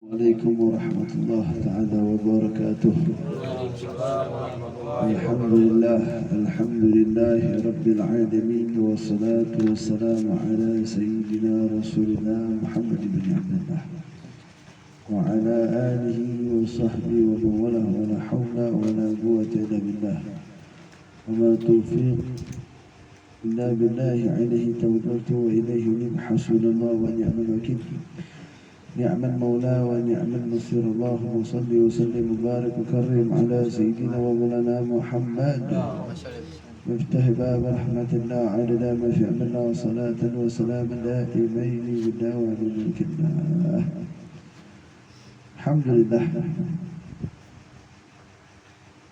عليكم ورحمة الله تعالى وبركاته. الحمد لله رب العالمين، والصلاة والسلام على سيدنا رسول الله محمد بن عبد الله وعلى آله وصحبه ومن والاه، ولا حول ولا قوة إلا بالله، وما توفيق إلا بالله، عليه توكلت وإليه أنيب، حسبنا الله ونعم الوكيل، نعم المولى ونعم النصير. اللهم صل وسلم وبارك وكرم على سيدنا ومولانا محمد مفتاح باب رحمة الله، عدد ما في علم الله، صلاة وسلام دائمين بدوام ملك الله. Alhamdulillah,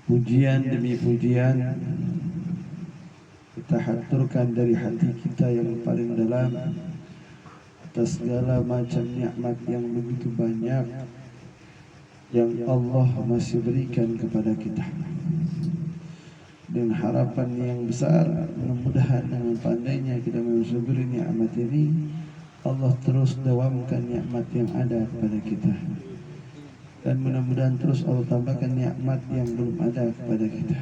pujian demi pujian kita haturkan dari hati kita yang paling dalam atas segala macam nikmat yang begitu banyak yang Allah masih berikan kepada kita, dengan harapan yang besar, mudah-mudahan dengan pandainya kita mensyukuri nikmat ini, Allah terus dawamkan nikmat yang ada kepada kita, dan mudah-mudahan terus Allah tambahkan nikmat yang belum ada kepada kita.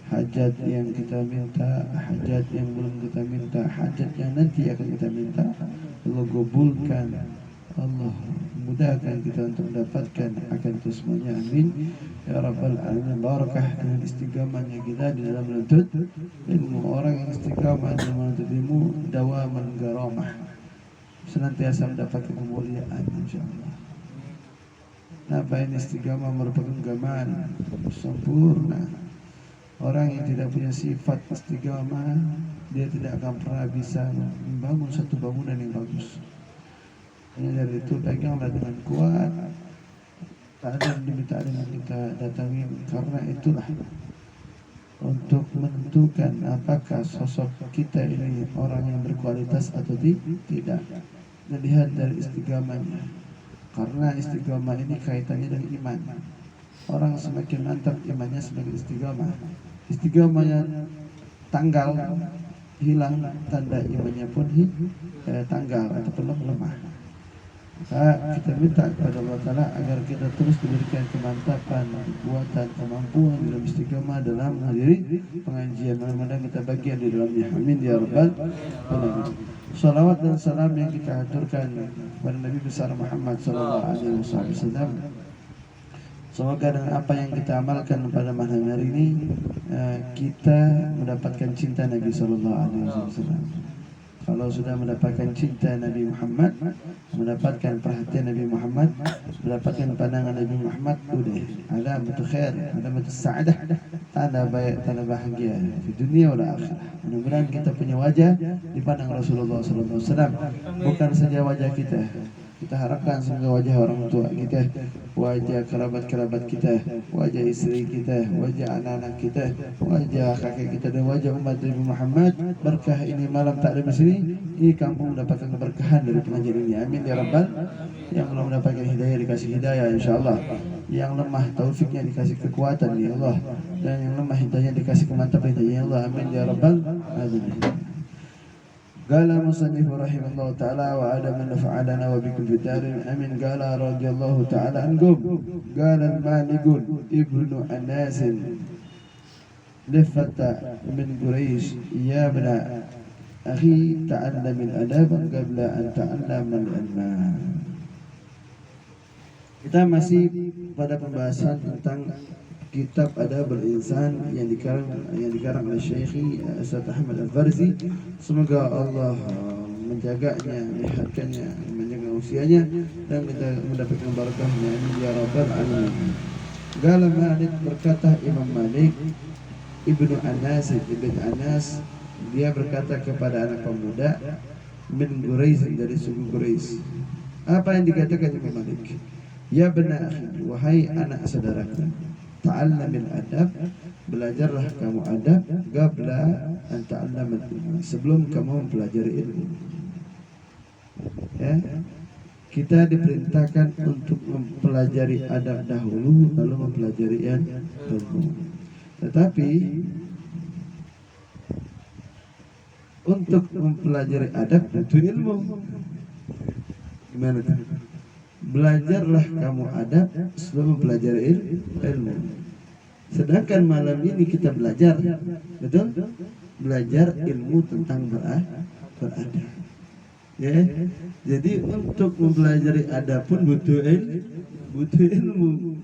Hajat yang kita minta, hajat yang belum kita minta, hajat yang nanti akan kita minta, Allah kabulkan, Allah mudahkan kita untuk mendapatkan akan itu semuanya. Amin ya rabbal alamin. Barakah dengan istiqamahnya kita di dalam menuntut ilmu. Orang yang istiqamah dalam menuntut ilmu dawaman garamah, senantiasa mendapatkan kemuliaan insyaallah. Napa ini istiqamah merupakan gamal sempurna. Orang yang tidak punya sifat istiqamah, dia tidak akan pernah bisa membangun satu bangunan yang bagus. Hanya dari itu, peganglah dengan kuat, tak ada yang diminta dengan kita datangin. Karena itulah untuk menentukan apakah sosok kita ini orang yang berkualitas atau tidak, dilihat dari istiqamahnya. Karena istiqamah ini kaitannya dengan iman. Orang semakin mantap imannya semakin istiqamah. Istiqamahnya tanggal, hilang, tanda imannya pun tanggal ataupun lemah. Maka kita minta kepada Allah Ta'ala agar kita terus diberikan kemantapan, kekuatan, kemampuan dalam istiqamah dalam menghadiri pengajian. Mudah-mudahan kita bagian di dalamnya. Amin ya rabbal alamin. Salawat dan salam yang kita haturkan kepada Nabi besar Muhammad sallallahu alaihi wasallam. Semoga dengan apa yang kita amalkan pada malam hari ini, kita mendapatkan cinta Nabi sallallahu alaihi wasallam. Kalau sudah mendapatkan cinta Nabi Muhammad, mendapatkan perhatian Nabi Muhammad, mendapatkan pandangan Nabi Muhammad, udah alamat khair, alamat sa'adah, tanda baik, tanda bahagia di dunia wal akhirah. Mudah-mudahan kita punya wajah dipandang Rasulullah sallallahu alaihi wasallam, bukan saja wajah kita. Kita harapkan semoga wajah orang tua kita, wajah kerabat-kerabat kita, wajah istri kita, wajah anak-anak kita, wajah kakek kita, dan wajah umat Nabi Muhammad. Berkah ini malam tak ada di sini, ini kampung mendapatkan keberkahan dari pengajian ini. Amin ya rabbal. Yang belum mendapatkan hidayah dikasih hidayah insyaallah. Yang lemah taufiknya dikasih kekuatan ya Allah, dan yang lemah hidayah dikasih kemantapan ya Allah. Amin ya rabbal alamin. Qala musannif rahimahullah ta'ala wa ada man nafa'alana wa bikum fitarin. Amin. Qala radiyallahu ta'ala anhum, qala al-malikun ibnu Anas lifata min Quraish, ya ibna akhi ta'allam al-adab qabla an ta'allam al-ilma. Kita masih pada pembahasan tentang kitab Adabul Insan yang dikarang oleh Syekh Ustaz Ahmad Al-Farzi. Semoga Allah menjaganya, menyehatkannya, menjaga usianya, dan kita mendapatkan barakahnya ya rabbal alamin. Qala Malik, berkata Imam Malik ibnu Anas, dia berkata kepada anak pemuda min Quraisy, dari suku Quraisy. Apa yang dikatakan Imam Malik? Ya bena akhi, wahai anak saudaraku, ta'allamil adab, belajarlah kamu adab, qabla an ta'allamal ilmu, sebelum kamu mempelajari ilmu. Ya, kita diperintahkan untuk mempelajari adab dahulu, lalu mempelajari ilmu. Tetapi untuk mempelajari adab butuh ilmu. Gimana tuh? belajarlah kamu adab sebelum mempelajari ilmu. Sedangkan malam ini kita belajar, betul? Belajar ilmu tentang beradab. Ya, jadi untuk mempelajari adab pun butuh ilmu.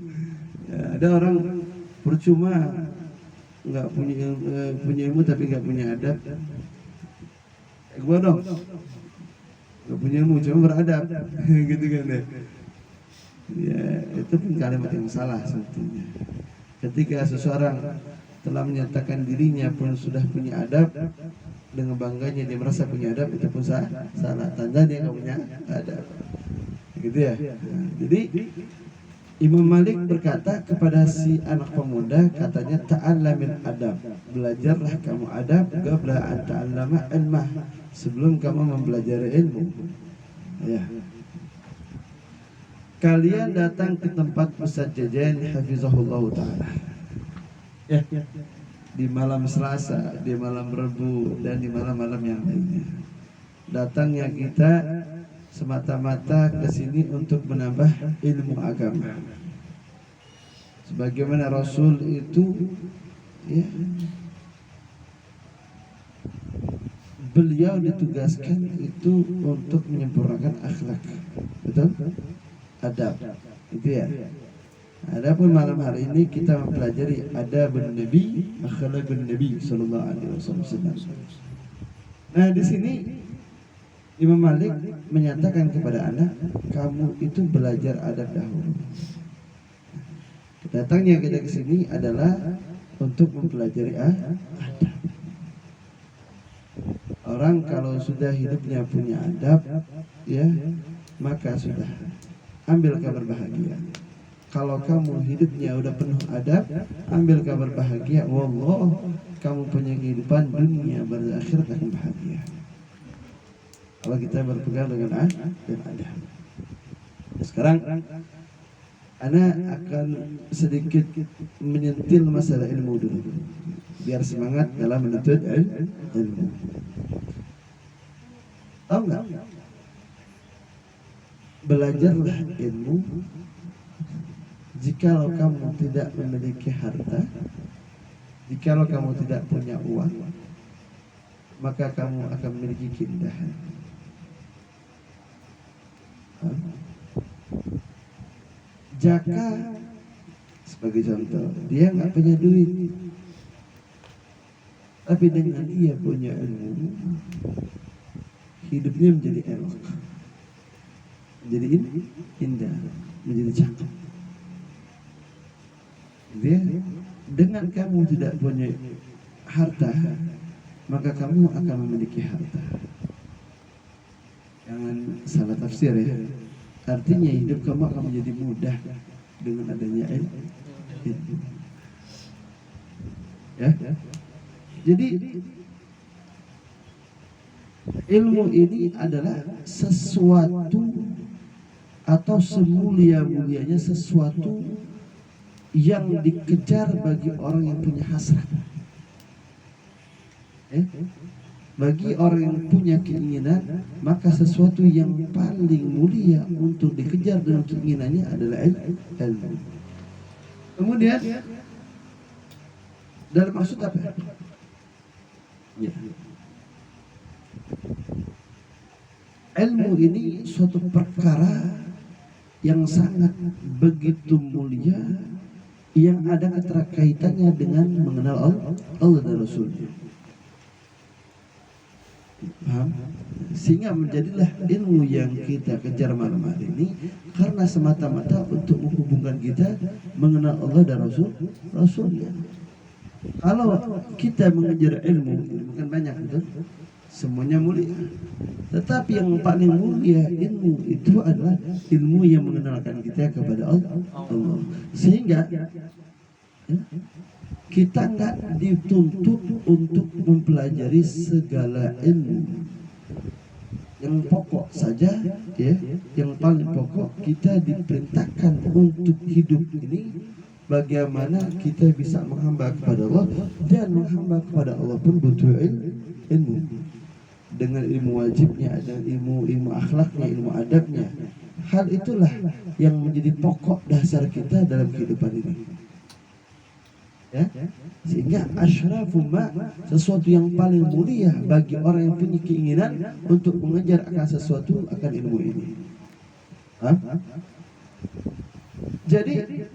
Ya, ada orang percuma nggak punya ilmu tapi nggak punya adab. Gua dong, nggak punya ilmu cuma beradab, gitu kan ya. Ya, itu pun kalimat yang salah sebetulnya. Ketika seseorang telah menyatakan dirinya pun sudah punya adab, dengan bangganya dia merasa punya adab, itu pun salah, tanda dia nggak punya adab, gitu ya. Nah, jadi Imam Malik berkata kepada si anak pemuda, katanya ta'allamil adab, belajarlah kamu adab qabla an ta'allama ilmah, sebelum kamu mempelajari ilmu. Ya. Kalian datang ke tempat Ustaz Jajan hafizahullah ta'ala, ya, di malam Selasa, di malam Rabu, dan di malam-malam yang lainnya. Datangnya kita semata-mata ke sini untuk menambah ilmu agama. Sebagaimana Rasul itu, ya, beliau ditugaskan itu untuk menyempurnakan akhlak, betul? Adab, itu ya. Adapun malam hari ini kita mempelajari adabun Nabi, akhlakun Nabi sallallahu alaihi wasallam. Nah, di sini Imam Malik menyatakan kepada anak, kamu itu belajar adab dahulu. Datangnya kita ke sini adalah untuk mempelajari adab. Orang kalau sudah hidupnya punya adab, ya, maka sudah ambil kabar bahagia. Kalau kamu hidupnya udah penuh adab, ambil kabar bahagia. Wallah, kamu punya kehidupan dunia berakhirat akan bahagia. Kalau kita berpegang dengan adab dan adab. Sekarang Ana akan sedikit menyentil masalah ilmu dulu, biar semangat dalam menuntut ilmu. Tahu nggak? Belajarlah ilmu. Jikalau kamu tidak memiliki harta, jikalau kamu tidak punya uang, maka kamu akan memiliki keindahan. Jaka sebagai contoh, dia nggak punya duit, tapi dengan dia punya ilmu, hidupnya menjadi elok, menjadi indah, menjadi cakep. Dia, dengan kamu tidak punya harta, maka kamu akan memiliki harta. Jangan salah tafsir ya. Artinya hidup kamu akan menjadi mudah dengan adanya ilmu. Ya. Jadi ilmu ini adalah sesuatu atau semulia-mulianya sesuatu yang dikejar bagi orang yang punya hasrat. Bagi orang yang punya keinginan, maka sesuatu yang paling mulia untuk dikejar dengan keinginannya adalah ilmu. Kemudian dalam maksud apa? Ya. Ilmu ini suatu perkara yang sangat begitu mulia, yang ada keterkaitannya dengan mengenal Allah dan Rasulnya. Paham? Sehingga menjadilah ilmu yang kita kejar malam hari ini karena semata-mata untuk menghubungkan kita mengenal Allah dan Rasulnya. Kalau kita mengejar ilmu kan banyak, betul? Semuanya mulia. Tetapi yang paling mulia ilmu itu adalah ilmu yang mengenalkan kita kepada Allah. Sehingga kita nggak dituntut untuk mempelajari segala ilmu. Yang pokok saja, ya, yang paling pokok kita diperintahkan untuk hidup ini bagaimana kita bisa menghamba kepada Allah, dan menghamba kepada Allah pun butuh ilmu. Dengan ilmu wajibnya, ada ilmu akhlaknya, ilmu adabnya, Hal itulah yang menjadi pokok dasar kita dalam kehidupan ini. Ya? Sehingga asyrafu ma, sesuatu yang paling mulia bagi orang yang punya keinginan untuk mengejar akan sesuatu, akan ilmu ini. Hah? Jadi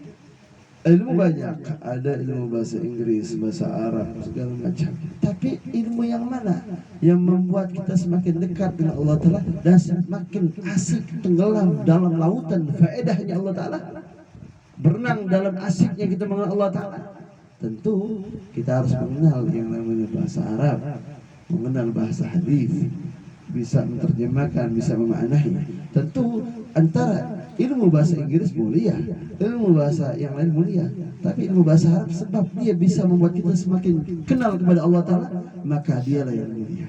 ilmu banyak, ada ilmu bahasa Inggris, bahasa Arab, segala macam. Tapi ilmu yang mana yang membuat kita semakin dekat dengan Allah Ta'ala dan semakin asik tenggelam dalam lautan faedahnya Allah Ta'ala, berenang dalam asiknya kita mengenal Allah Ta'ala? Tentu kita harus mengenal yang namanya bahasa Arab, mengenal bahasa hadis, bisa menerjemahkan, bisa memaknai. Tentu antara ilmu bahasa Inggris mulia, ilmu bahasa yang lain mulia, tapi ilmu bahasa Arab sebab dia bisa membuat kita semakin kenal kepada Allah Ta'ala, maka dialah yang mulia.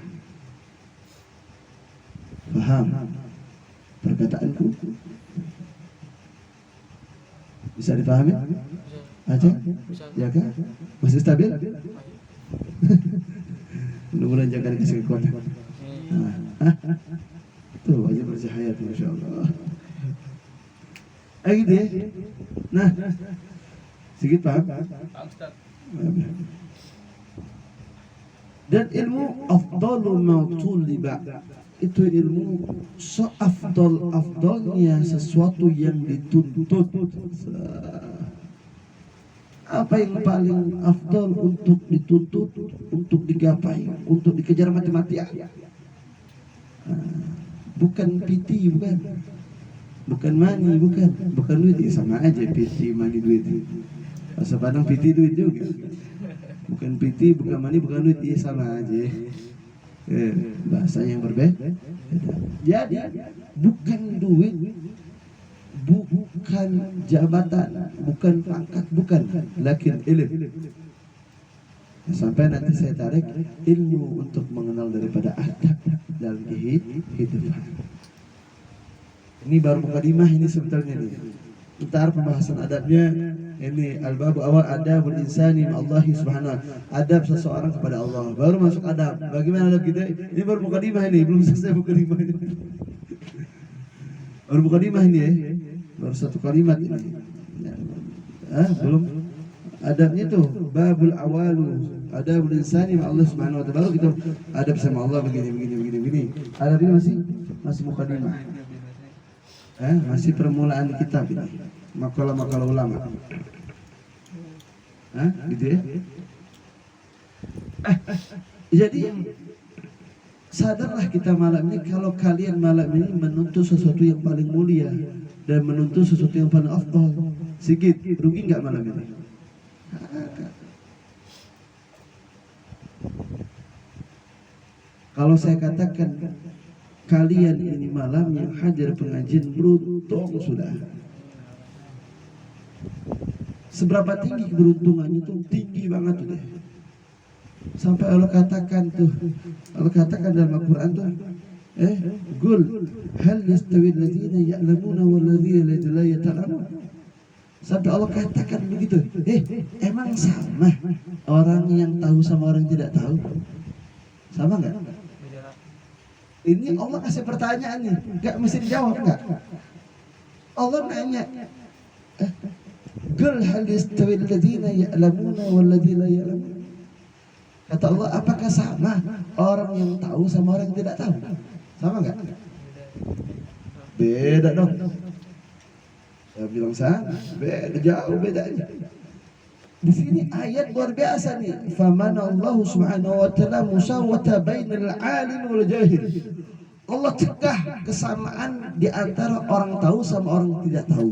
Paham perkataanku? Bisa dipahami? Aja? Ya kan? Masih stabil? Mudah-mudahan jangan dikasih kekuatan. Tuh aja bercahaya tuh, Masya Allah. Gitu ya. Nah, sedikit paham? Dan ilmu afdalu ma tuliba, itu ilmu seafdal-afdalnya sesuatu yang dituntut. Apa yang paling afdal untuk dituntut, untuk digapai, untuk dikejar mati-matian? Bukan piti, bukan money, bukan duit. Sama aja piti, money, duit. Bahasa Padang piti, duit juga. Bukan piti, bukan money, bukan duit, sama aja. Bahasa yang berbeda. Jadi bukan duit, bukan jabatan, bukan pangkat, bukan, lakin ilmu. Sampai nanti saya tarik ilmu untuk mengenal daripada adab dalam kehidupan. Ini baru mukadimah ini sebetulnya nih. Ntar pembahasan adabnya ini al-babu awal adabul insani ma'allahi subhanahu. Adab seseorang kepada Allah. Baru masuk adab. Bagaimana adab kita? Ini baru mukadimah ini, belum selesai mukadimah ini. Baru mukadimah ini ya. Baru satu kalimat ini. Belum adabnya tuh babul awalu adabul insani ma'allah subhanahu wa ta'ala. Baru kita adab sama Allah begini. Adab ini masih mukadimah. Masih permulaan kitab ini, makalah-makalah ulama. Gitu ya. Jadi sadarlah kita malam ini, kalau kalian malam ini menuntut sesuatu yang paling mulia dan menuntut sesuatu yang paling afdal, sedikit rugi nggak malam ini? Kalau saya katakan kalian ini malam yang hadir pengajian beruntung sudah. Seberapa tinggi keberuntungannya itu? Tinggi banget tuh deh. Sampai Allah katakan dalam Al-Quran tuh, Qul hal yastawi alladziina ya'lamuuna wal ladziina la ya'lamuun. Sampai Allah katakan begitu. Emang sama orang yang tahu sama orang yang tidak tahu? Sama enggak? Ini Allah kasih pertanyaan nih, nggak mesti dijawab nggak? Allah nanya, Qul hal yastawi alladziina ya'lamuuna wal ladziina la ya'lamuun. Kata Allah, apakah sama orang yang tahu sama orang yang tidak tahu? Sama nggak? Beda dong. Saya bilang sama, beda, jauh bedanya. Di sini ayat luar biasa nih. Famanallahu subhanahu wa ta'ala musawwata bainal alim wal jahil. Allah cegah kesamaan di antara orang tahu sama orang tidak tahu.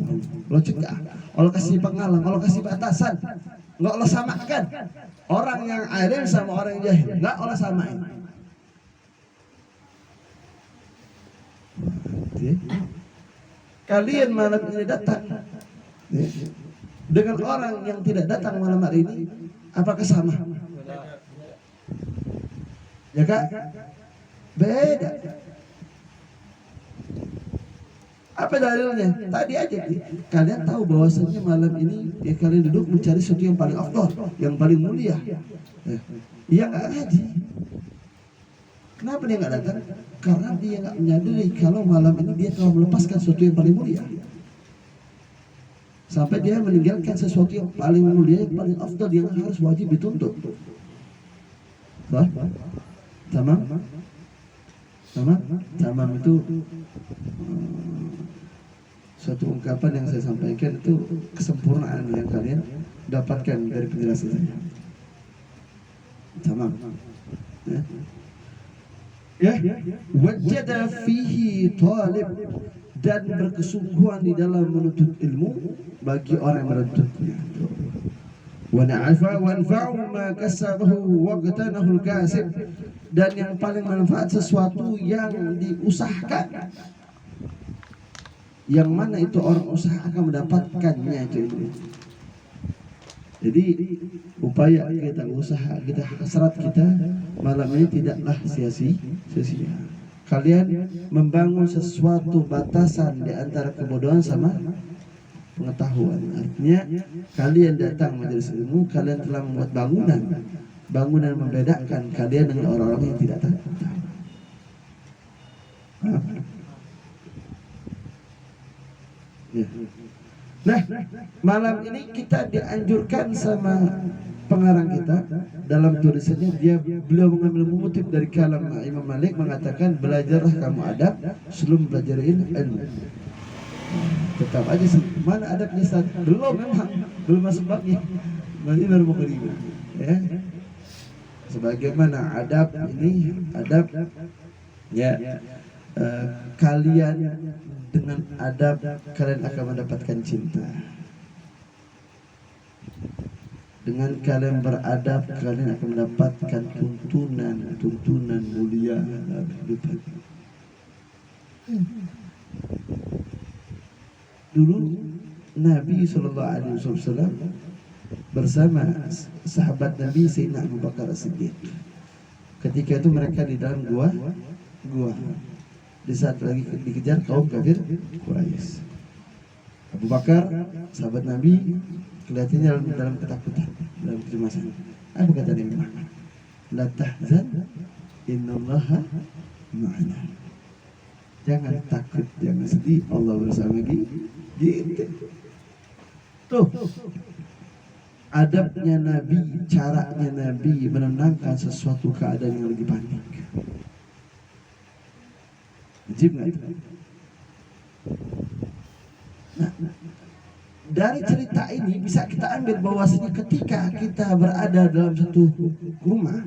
Allah cegah. Allah kasih penghalang, Allah kasih batasan. Enggak Allah samakan orang yang alim sama orang yang jahil. Enggak Allah samain. Kalian malam ini datang dengan orang yang tidak datang malam hari ini, apakah sama? Ya Kak? Beda. Apa dalilnya? Tadi aja kalian tahu bahwasanya malam ini kalian duduk mencari sesuatu yang paling afdal, yang paling mulia. Iya nggak ngaji. Kenapa dia nggak datang? karena dia nggak menyadari kalau malam ini dia telah melepaskan sesuatu yang paling mulia, sampai dia meninggalkan sesuatu yang paling mulia, yang paling afdal, yang harus wajib dituntut. Tamam, tamam itu suatu ungkapan yang saya sampaikan, itu kesempurnaan yang kalian dapatkan dari penjelasan saya. Tamam. Ya, wajada fihi talib, dan berkesungguhan di dalam menuntut ilmu bagi orang yang menuntutnya. Wa na'afa wa anfa'u ma kasabahu wa qatanahu al-kasib, dan yang paling manfaat sesuatu yang diusahakan, yang mana itu orang usaha akan mendapatkannya itu ilmu. Jadi upaya kita, usaha kita, hasrat kita malam ini tidaklah sia-sia. Kalian membangun sesuatu batasan di antara kebodohan sama pengetahuan. Artinya kalian datang majelis ilmu, kalian telah membuat bangunan membedakan kalian dengan orang-orang yang tidak tahu. Ya. Nah, malam ini kita dianjurkan sama pengarang kita dalam tulisannya, beliau mengambil mengutip dari kalam Imam Malik, mengatakan belajarlah kamu adab sebelum belajar ilmu. Tetap aja sih, mana adabnya Ustaz? Belum masuk babnya. Nanti baru mau kelima. Ya. Sebagaimana adab ini, ya, kalian dengan adab kalian akan mendapatkan cinta. Dengan kalian beradab kalian akan mendapatkan tuntunan mulia kehidupan. Dulu Nabi SAW bersama sahabat Nabi Sayyidina Abu Bakar As-Siddiq. Ketika itu mereka di dalam gua. Di saat lagi dikejar kaum kafir Quraisy. Abu Bakar, sahabat Nabi, kelihatannya dalam ketakutan, dalam kecemasan. Apa kata Nabi Muhammad? La tahzan, innallaha ma'ana. Jangan takut, jangan sedih, Allah bersama kita. Tuh, adabnya Nabi, caranya Nabi menenangkan sesuatu keadaan yang lagi panik. Ajib nggak itu? Nah, dari cerita ini bisa kita ambil bahwasanya ketika kita berada dalam satu rumah,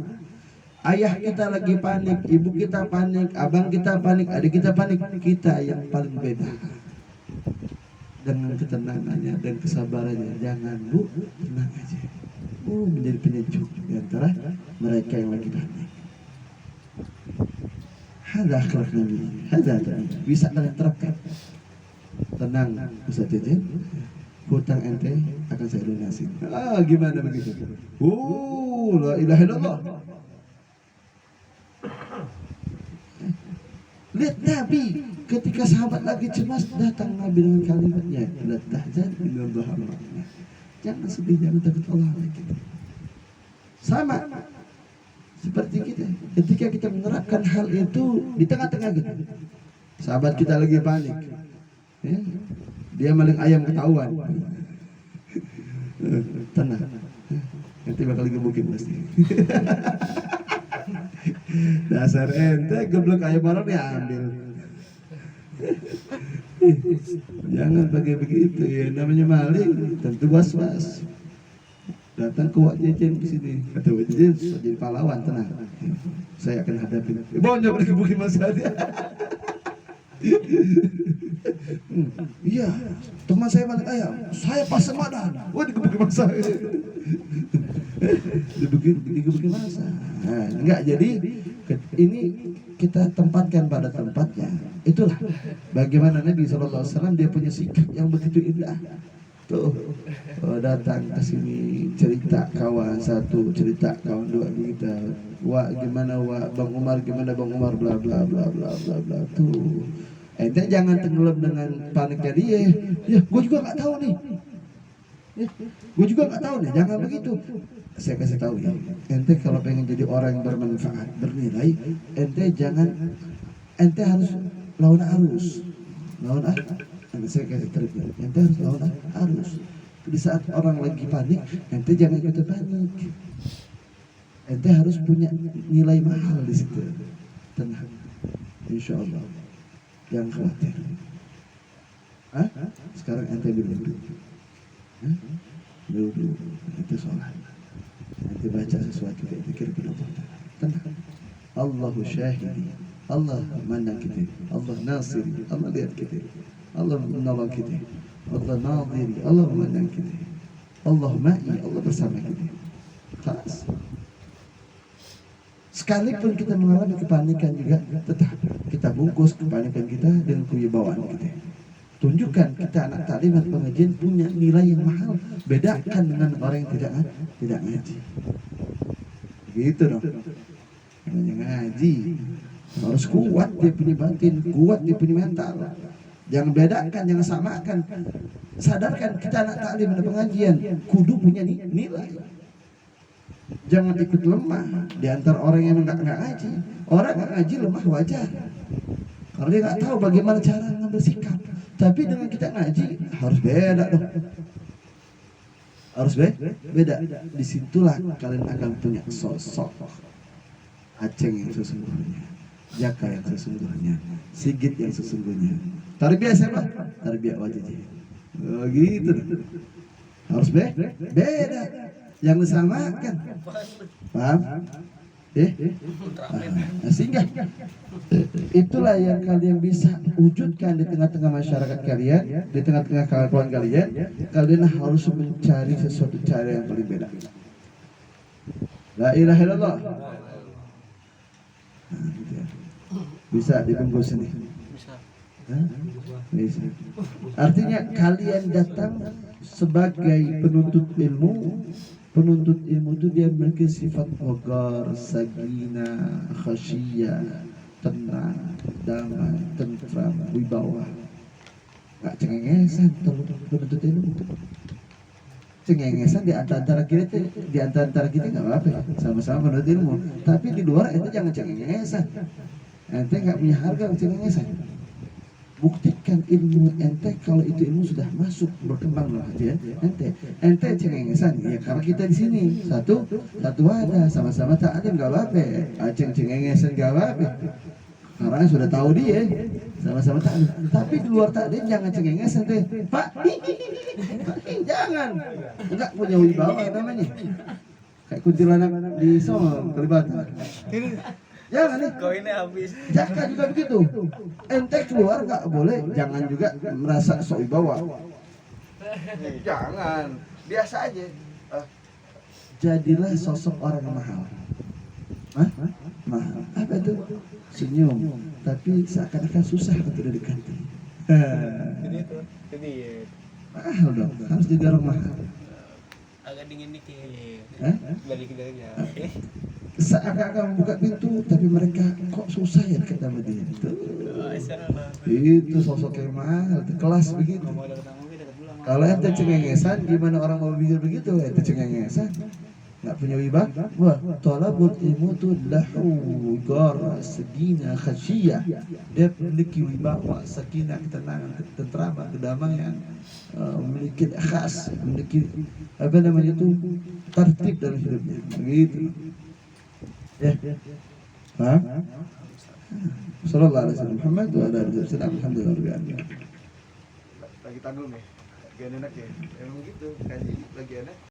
ayah kita lagi panik, ibu kita panik, abang kita panik, adik kita panik, kita yang paling beda dengan ketenangannya dan kesabarannya. Jangan, Bu, tenang aja. Menjadi penyejuk di antara mereka yang lagi panik. Ada akhlak Nabi, ada bisa kalian terapkan. Tenang, Ustaz Jejen, hutang ente akan saya lunasi. Gimana begitu? La ilaha illallah. Lihat Nabi, ketika sahabat lagi cemas, datang Nabi dengan kalimatnya, la tahzan innallaha ma'ana. Jangan sedih, jangan takut, Allah kita. Sama seperti kita, ketika kita menerapkan hal itu di tengah-tengah kita, sahabat kita lagi panik, ya, dia maling ayam ketahuan, tenang, nanti bakal digebukin pasti. Dasar ente geblek ayam orang diambil. Jangan pakai begitu ya, namanya maling, tentu was-was. Datang ke Wak Jejen ke sini, kata Wak Jejen jadi pahlawan, tenang, saya akan hadapi. Bonyok digebukin masa dia. Iya, teman saya balik ayam, saya pasang badan, digebukin masa. digebukin masa. Nah, enggak, jadi ini kita tempatkan pada tempatnya. Itulah bagaimana Nabi SAW, dia punya sikap yang begitu indah. Tuh, datang ke sini cerita kawan satu, cerita kawan dua, kita, gimana Bang Umar, gimana Bang Umar, bla bla bla bla bla bla. Tuh, ente jangan tenggelam dengan paniknya dia. Ya, gue juga nggak tahu nih. Gue juga nggak tahu nih, jangan begitu. Saya kasih tahu ya, ente kalau pengen jadi orang yang bermanfaat, bernilai, ente jangan ente harus lawan arus. Saya kasih trik, ente harus lawan arus. Di saat orang lagi panik, ente jangan ikut panik. Ente harus punya nilai mahal di situ. Tenang, insya Allah. Jangan khawatir. Sekarang ente duduk. Duduk, ente sholat. Ente baca sesuatu, pikir kepada Allah. Tenang. Allahu syahidi. Allah mandang kita. Allah nasiri. Allah lihat kita. Allah menolong kita. Allah nadiri. Allah memandang kita. Allah ma'i. Allah bersama kita. Khalas. Sekalipun kita mengalami kepanikan juga, tetap kita bungkus kepanikan kita dengan kewibawaan kita. Tunjukkan kita anak taklimat pengajian punya nilai yang mahal. Bedakan dengan orang yang tidak ngaji. Gitu dong. Namanya ngaji harus kuat dia punya batin, kuat dia punya mental. Jangan bedakan, jangan samakan. Sadarkan kita anak taklim dan pengajian kudu punya nilai. Jangan ikut lemah di antara orang yang nggak ngaji. Orang nggak ngaji lemah wajar, karena dia nggak tahu bagaimana cara mengambil sikap. Tapi dengan kita ngaji harus beda dong. Harus beda. Disitulah kalian akan punya sosok Aceng yang sesungguhnya, Jaka yang sesungguhnya, Sigit yang sesungguhnya. Tarbiyah siapa? Tarbiyah wajib. Oh, gitu. Harus beda. Yang disamakan. Paham? Sehingga itulah yang kalian bisa wujudkan di tengah-tengah masyarakat kalian, di tengah-tengah kawan kalian. Kalian harus mencari sesuatu cara yang paling beda. La ilaha illallah. Bisa dibungkus ini. Bisa. Artinya kalian datang sebagai penuntut ilmu. Penuntut ilmu itu dia memiliki sifat wagar, sakinah, khasyiyah, tenang, damai, tentram, wibawa. Gak cengengesan penuntut ilmu itu. Cengengesan di antara kita, nggak apa-apa, sama-sama penuntut ilmu. Tapi di luar itu jangan cengengesan. Ente nggak punya harga cengengesan. Buktikan ilmu ente kalau itu ilmu sudah masuk berkembang dalam hati ente cengengesan ya, karena kita di sini satu wadah sama-sama taklim nggak apa-apa, aceng cengengesan nggak apa-apa karena sudah tahu dia sama-sama taklim. Tapi di luar taklim jangan cengengesan Pak, jangan, nggak punya wibawa namanya, kayak kuntilanak di Solo Kalibata. Jangan nih, koinnya habis. Jaka juga begitu. Ente keluar nggak boleh, jangan juga merasa sok wibawa. Jangan, biasa aja. Jadilah sosok orang mahal. Mahal. Apa itu? Senyum, tapi seakan-akan susah untuk didekati. Ini tuh, ini. Mahal dong, harus jadi orang mahal. Agak dingin dikit. Balik aja. Seakan-akan membuka pintu, tapi mereka kok susah ya dekat sama dia. Itu sosok yang mahal, itu kelas begitu. Kalau ente cengengesan, gimana orang mau pikir begitu? Ente cengengesan, nggak punya wibawa. Wah, thalabul ilmu itu lahu wigar, sakinah, khasyiyah. Dia memiliki wibawa, sakinah, ketenangan, ketentraman, kedamaian, memiliki khas, memiliki apa namanya itu tertib dalam hidupnya. Begitu. Ya, paham? Sallallahu alaihi wasallam Muhammad wa ala alihi wasallam alhamdulillah. Lagi tanggung nih, lagi enak ya. Emang gitu, kaji lagi enak.